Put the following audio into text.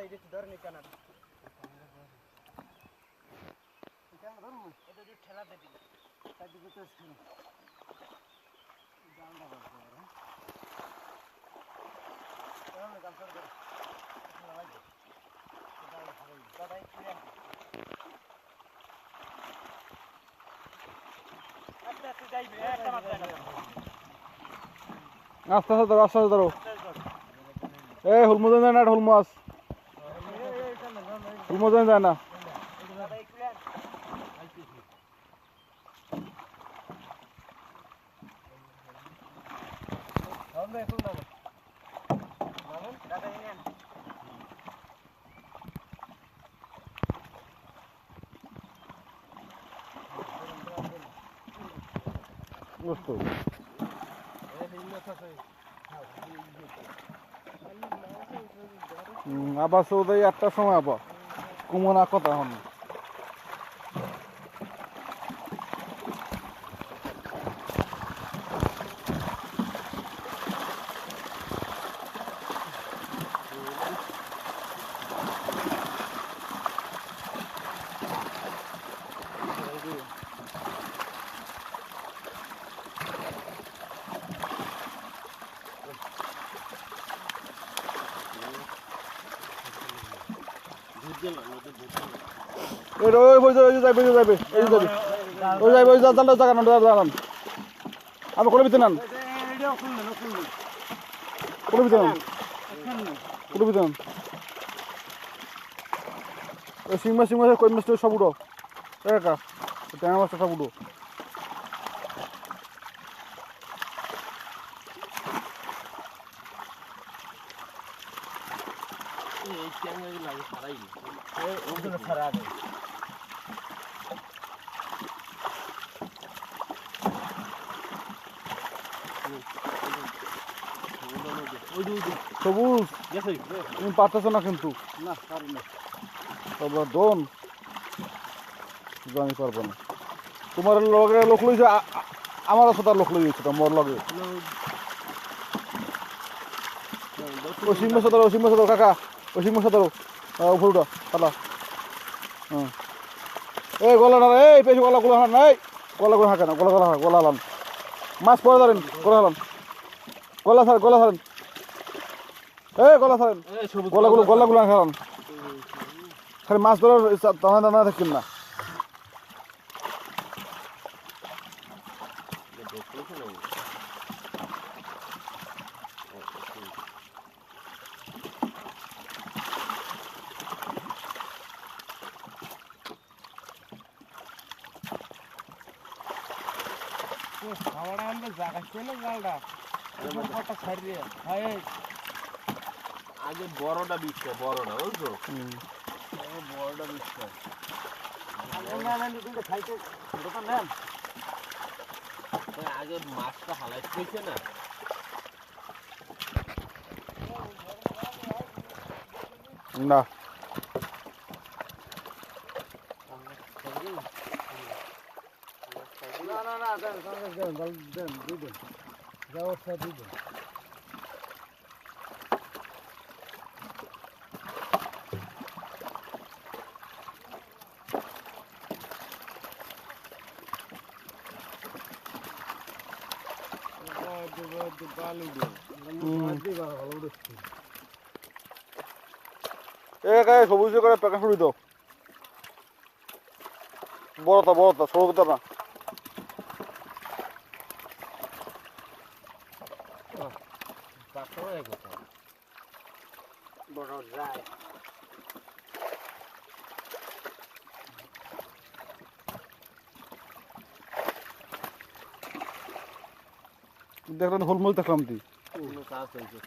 এটা ধরে নি কেন কেন ধরুন এটা যে ঠেলা দেবি সাইডে যেতে আসছে জানটা বলতে পারে তাহলে কাজ করে না লাগে দাদা ক্লিয়ার আস্তে আস্তে যাইবে একটা মাত্র আস্তে আস্তে ধরো এই হুলমুজন যায় না হুল মাছ হুলমুজন যায় না বুঝতো আবার চৌদ্দ 8টার সময় আবার কুমনা কথা এখন আমি করে দিতে নান করে দিতে নান করে দিতে নান শিং মাছ কই মাছ সব উঠো একা ট্যাংরা মাছটা সব উঠো এই ট্যাংরা লাগে সারাই এই ওগুলো সারা আছে সবুজ তুমি পারতেছো না কিন্তু না পারি না তবে দোন আমি পারবো না তোমার লগে লোক লইছে আমার সাথে লোক লইছে মোর লগে ওসিং মাছ ধরো কাকা ওসিং মাছ ধরো উপরটা পালা হ্যাঁ এই গলা না এই পেছি গলা হান এই গলা হাঁকে না গলা হালান মাছ পরে ধরেন গলা ছাড়েন এই গলা ছাড়েন গলাগুলো হারান খালি মাছ ধরার দানা থাকেন না খাওয়াটা আনবে জায়গা ছিল জালটা কটা ছাড়িয়ে আগে বড়টা বিছটা বড়টা বুঝছো বড়টা বিস্তার খাইতে দোকান নেন আগে মাছটা হালাই পেয়েছে না না না দেন দিবেন যাওয়ার সাথে দিবেন সবুজ করে প্যাকেট শুরু দাও বড়টা ছোট না বড় যায় দেখলেন হলমল দেখলাম তুই কাজ হয়েছে